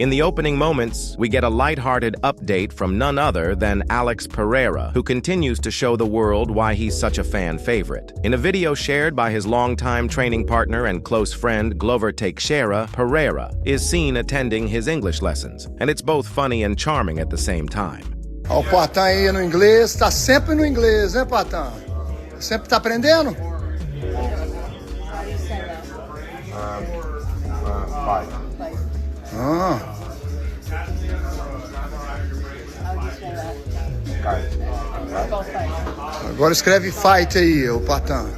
In the opening moments, we get a lighthearted update from none other than Alex Pereira, who continues to show the world why he's such a fan favorite. In a video shared by his longtime training partner and close friend Glover Teixeira, Pereira is seen attending his English lessons, and it's both funny and charming at the same time. Ó, o Patão aí no inglês, tá sempre no inglês, né, Patão? Sempre tá aprendendo? Ah. Agora escreve fight aí, o Patão.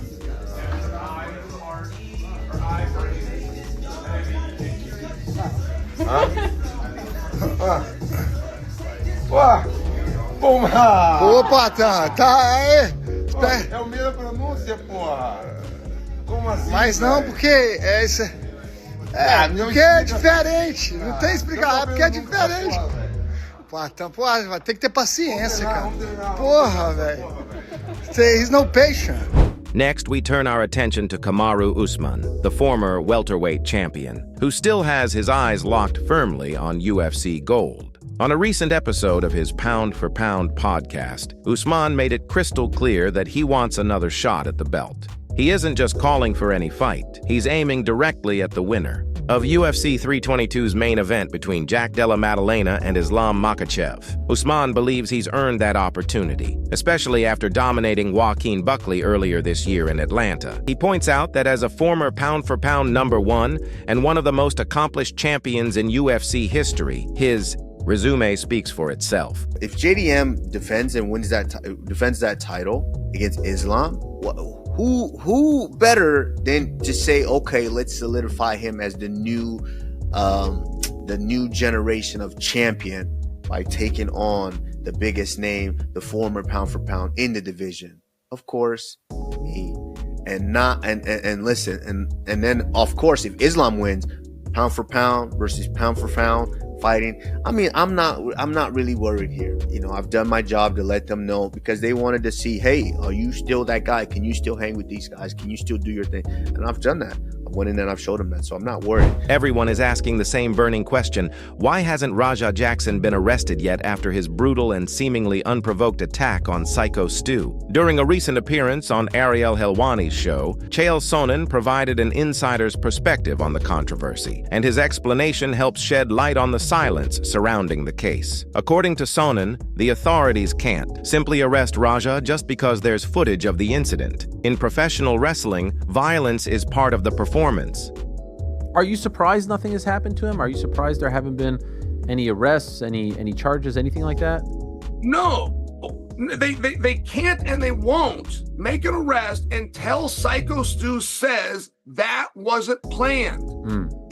Ô, Patão, tá aí. É o mesmo pronúncia, porra. Como assim? Mas não, porque é isso. Porque é diferente. Não tem explicação, porque é diferente. Patão, porra, vai ter que ter paciência, cara. Porra, velho. He's no patient. Next, we turn our attention to Kamaru Usman, the former welterweight champion, who still has his eyes locked firmly on UFC gold. On a recent episode of his Pound for Pound podcast, Usman made it crystal clear that he wants another shot at the belt. He isn't just calling for any fight, he's aiming directly at the winner of UFC 322's main event between Jack Della Maddalena and Islam Makhachev. Usman believes he's earned that opportunity, especially after dominating Joaquin Buckley earlier this year in Atlanta. He points out that as a former pound-for-pound #1 and one of the most accomplished champions in UFC history, his resume speaks for itself. If JDM defends and wins that title against Islam, who better than to say, okay, let's solidify him as the new generation of champion by taking on the biggest name, the former pound for pound in the division? Of course, me. And listen, and then of course, if Islam wins, pound for pound versus pound for pound fighting, I mean, I'm not really worried here. You know, I've done my job to let them know, because they wanted to see, hey, are you still that guy? Can you still hang with these guys? Can you still do your thing? And I've done that. I went in and I've showed them that, so I'm not worried. Everyone is asking the same burning question: why hasn't Raja Jackson been arrested yet after his brutal and seemingly unprovoked attack on Psycho Stu? During a recent appearance on Ariel Helwani's show, Chael Sonnen provided an insider's perspective on the controversy, and his explanation helps shed light on the silence surrounding the case. According to Sonnen, the authorities can't simply arrest Raja just because there's footage of the incident. In professional wrestling, violence is part of the performance. Are you surprised nothing has happened to him? Are you surprised there haven't been any arrests, any charges, anything like that? No, they can't and they won't make an arrest until Psycho Stu says that wasn't planned.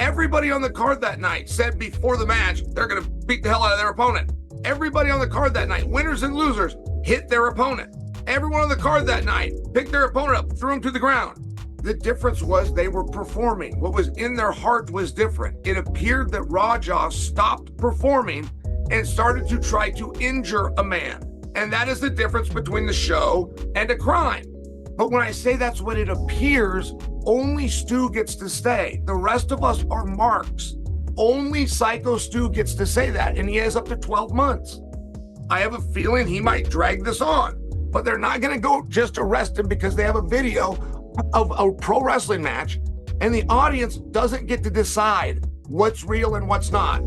Everybody on the card that night said before the match they're going to beat the hell out of their opponent. Everybody on the card that night, winners and losers, hit their opponent. Everyone on the card that night picked their opponent up, threw him to the ground. The difference was they were performing. What was in their heart was different. It appeared that Raja stopped performing and started to try to injure a man. And that is the difference between the show and a crime. But when I say that's what it appears, only Stu gets to stay. The rest of us are marks. Only Psycho Stu gets to say that, and he has up to 12 months. I have a feeling he might drag this on, but they're not going to go just arrest him because they have a video of a pro wrestling match, and the audience doesn't get to decide what's real and what's not.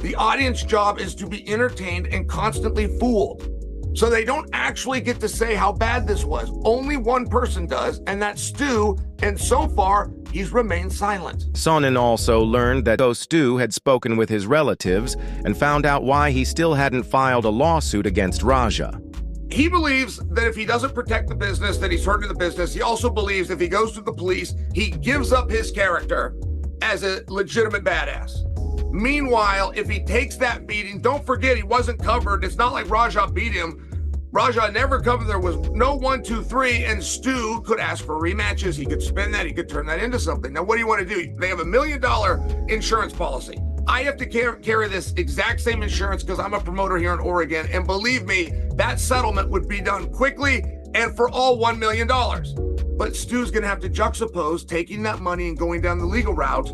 The audience job is to be entertained and constantly fooled. So they don't actually get to say how bad this was. Only one person does, and that's Stu, and so far, he's remained silent. Sonnen also learned that Stu had spoken with his relatives and found out why he still hadn't filed a lawsuit against Raja. He believes that if he doesn't protect the business, that he's hurting the business. He also believes if he goes to the police, he gives up his character as a legitimate badass. Meanwhile, if he takes that beating, don't forget he wasn't covered. It's not like Raja beat him. Raja never covered. There was no 1, 2, 3, and Stu could ask for rematches. He could spin that. He could turn that into something. Now, what do you want to do? They have $1 million insurance policy. I have to carry this exact same insurance because I'm a promoter here in Oregon. And believe me, that settlement would be done quickly and for all $1 million. But Stu's going to have to juxtapose taking that money and going down the legal route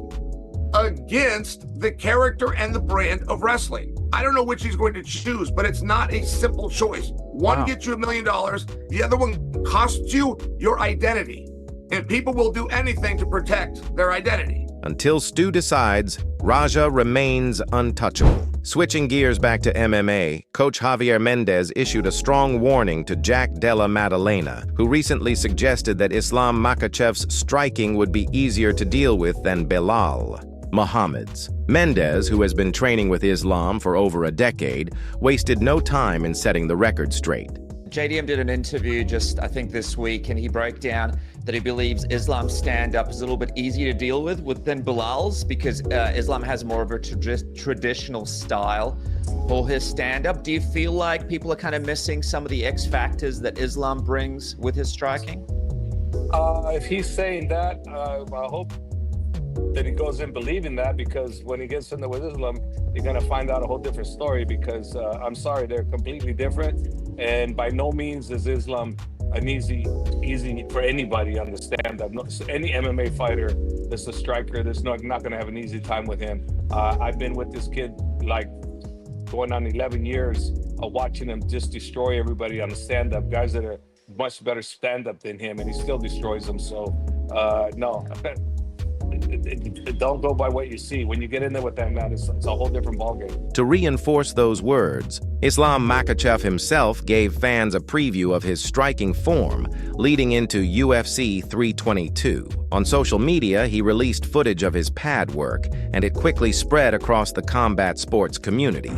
against the character and the brand of wrestling. I don't know which he's going to choose, but it's not a simple choice. One gets you $1 million, the other one costs you your identity. And people will do anything to protect their identity. Until Stu decides, Raja remains untouchable. Switching gears back to MMA, Coach Javier Mendez issued a strong warning to Jack Della Maddalena, who recently suggested that Islam Makhachev's striking would be easier to deal with than Belal Muhammad's. Mendez, who has been training with Islam for over a decade, wasted no time in setting the record straight. JDM did an interview just, I think, this week, and he broke down that he believes Islam's stand-up is a little bit easier to deal with than Bilal's because Islam has more of a traditional style for his stand-up. Do you feel like people are kind of missing some of the X factors that Islam brings with his striking? If he's saying that, I hope that he goes in believing that, because when he gets in there with Islam, you're going to find out a whole different story because I'm sorry, they're completely different. And by no means is Islam an easy for anybody on the stand-up. Any MMA fighter that's a striker, that's not going to have an easy time with him. I've been with this kid like going on 11 years of watching him just destroy everybody on the stand-up, guys that are much better stand-up than him, and he still destroys them. So no. Don't go by what you see. When you get in there with that man, it's a whole different ballgame. To reinforce those words, Islam Makhachev himself gave fans a preview of his striking form leading into UFC 322. On social media, he released footage of his pad work, and it quickly spread across the combat sports community.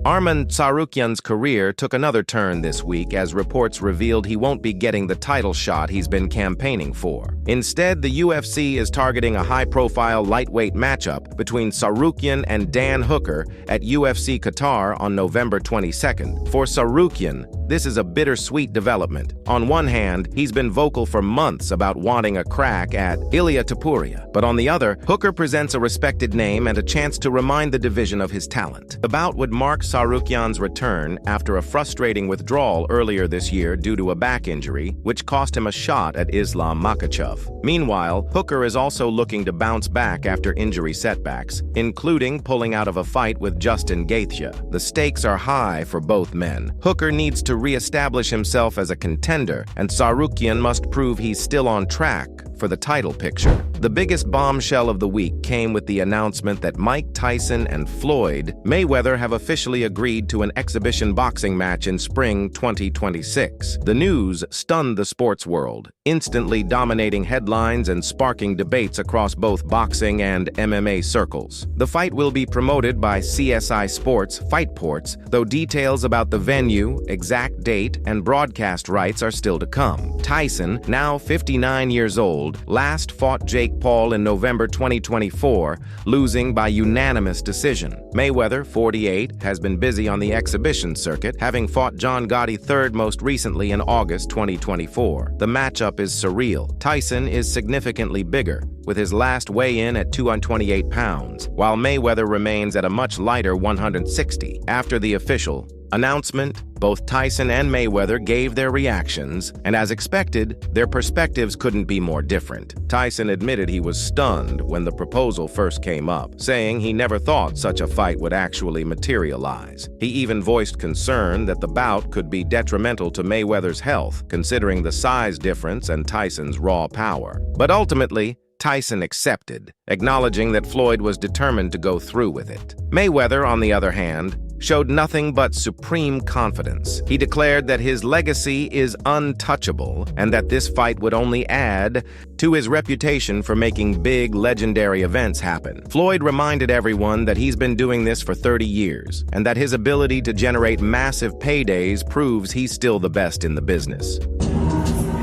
Arman Tsarukyan's career took another turn this week as reports revealed he won't be getting the title shot he's been campaigning for. Instead, the UFC is targeting a high-profile lightweight matchup between Tsarukyan and Dan Hooker at UFC Qatar on November 22nd. For Tsarukyan, this is a bittersweet development. On one hand, he's been vocal for months about wanting a crack at Ilia Topuria, but on the other, Hooker presents a respected name and a chance to remind the division of his talent. The bout would mark Tsarukyan's return after a frustrating withdrawal earlier this year due to a back injury, which cost him a shot at Islam Makhachev. Meanwhile, Hooker is also looking to bounce back after injury setbacks, including pulling out of a fight with Justin Gaethje. The stakes are high for both men. Hooker needs to re-establish himself as a contender, and Tsarukyan must prove he's still on track for the title picture. The biggest bombshell of the week came with the announcement that Mike Tyson and Floyd Mayweather have officially agreed to an exhibition boxing match in spring 2026. The news stunned the sports world, instantly dominating headlines and sparking debates across both boxing and MMA circles. The fight will be promoted by CSI Sports Fightports, though details about the venue, exact date, and broadcast rights are still to come. Tyson, now 59 years old, last fought Jake Paul in November 2024, losing by unanimous decision. Mayweather, 48, has been busy on the exhibition circuit, having fought John Gotti third most recently in August 2024. The matchup is surreal. Tyson is significantly bigger, with his last weigh-in at 228 pounds, while Mayweather remains at a much lighter 160. After the official announcement, both Tyson and Mayweather gave their reactions, and as expected, their perspectives couldn't be more different. Tyson admitted he was stunned when the proposal first came up, saying he never thought such a fight would actually materialize. He even voiced concern that the bout could be detrimental to Mayweather's health, considering the size difference and Tyson's raw power. But ultimately, Tyson accepted, acknowledging that Floyd was determined to go through with it. Mayweather, on the other hand, showed nothing but supreme confidence. He declared that his legacy is untouchable and that this fight would only add to his reputation for making big, legendary events happen. Floyd reminded everyone that he's been doing this for 30 years and that his ability to generate massive paydays proves he's still the best in the business.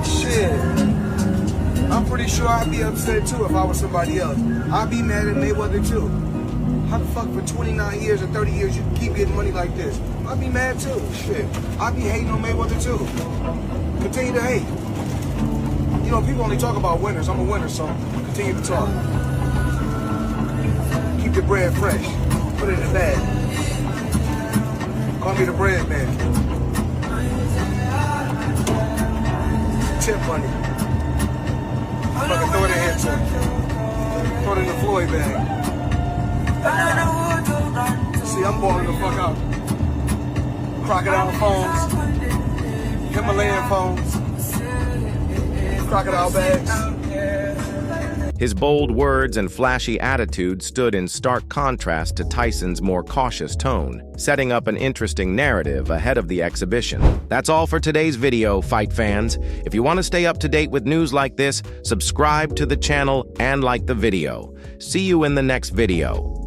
Shit. I'm pretty sure I'd be upset too if I was somebody else. I'd be mad at Mayweather too. How the fuck for 29 years or 30 years you can keep getting money like this? I'd be mad too. Shit. I'd be hating on Mayweather too. Continue to hate. You know, people only talk about winners. I'm a winner, so continue to talk. Keep the bread fresh. Put it in the bag. Call me the bread man. Tip money. Fucking throw it in here too. Throw it in the Floyd bag. See, I'm balling the fuck out. Crocodile phones. Himalayan phones. Crocodile bags. His bold words and flashy attitude stood in stark contrast to Tyson's more cautious tone, setting up an interesting narrative ahead of the exhibition. That's all for today's video, fight fans. If you want to stay up to date with news like this, subscribe to the channel and like the video. See you in the next video.